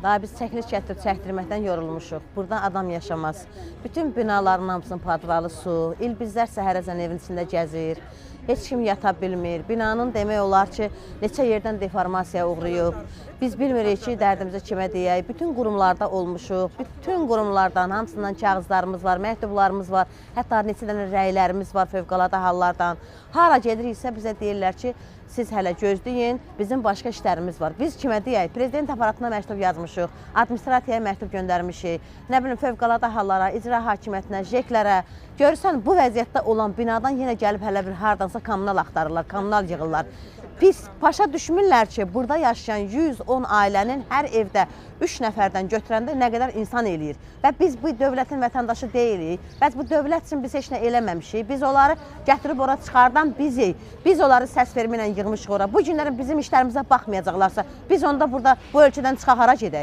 Daha biz çəkiliş gətirib çəkdirməkdən yorulmuşuq. Burada adam yaşamaz. Bütün binaların hamısının padvalı su. İlbizlər səhərəcən evin içində gəzir. Heç kim yata bilmir. Binanın demək olar ki, neçə yerdən deformasiyaya uğrayıb. Biz bilmirik ki, dərdimizi kimə deyək. Bütün qurumlarda olmuşuq. Bütün qurumlardan, hamısından kağızlarımız var, məktublarımız var. Hətta neçə dənə rəylərimiz var fövqəladə hallardan. Hara gediriksə bizə deyirlər ki, siz hələ gözləyin, bizim başqa işlərimiz var. Biz kimə deyək? Prezident aparatına məktub yazmışıq, administrasiyaya məktub göndərmişik, nə bilim fövqəladə hallara, icra hakimiyyətinə, JEK-lərə. Görürsən, bu vəziyyətdə olan binadan yenə gəlib hələ bir hardansa kommunal axtarırlar, kommunal yığırlar. Biz başa düşmürlər ki, burada yaşayan 110 ailənin hər evdə 3 nəfərdən götürəndə nə qədər insan eləyir. Və biz bu dövlətin vətəndaşı deyilik. Bəs bu dövlət üçün biz heç nə eləməmişik. Biz onları gətirib ora çıxardan bizik. Biz onları səs verməklə yığmışıq ora. Bu günlərin bizim işlərimizə baxmayacaqlarsa, biz onda burada bu ölkədən çıxaq hara gedək?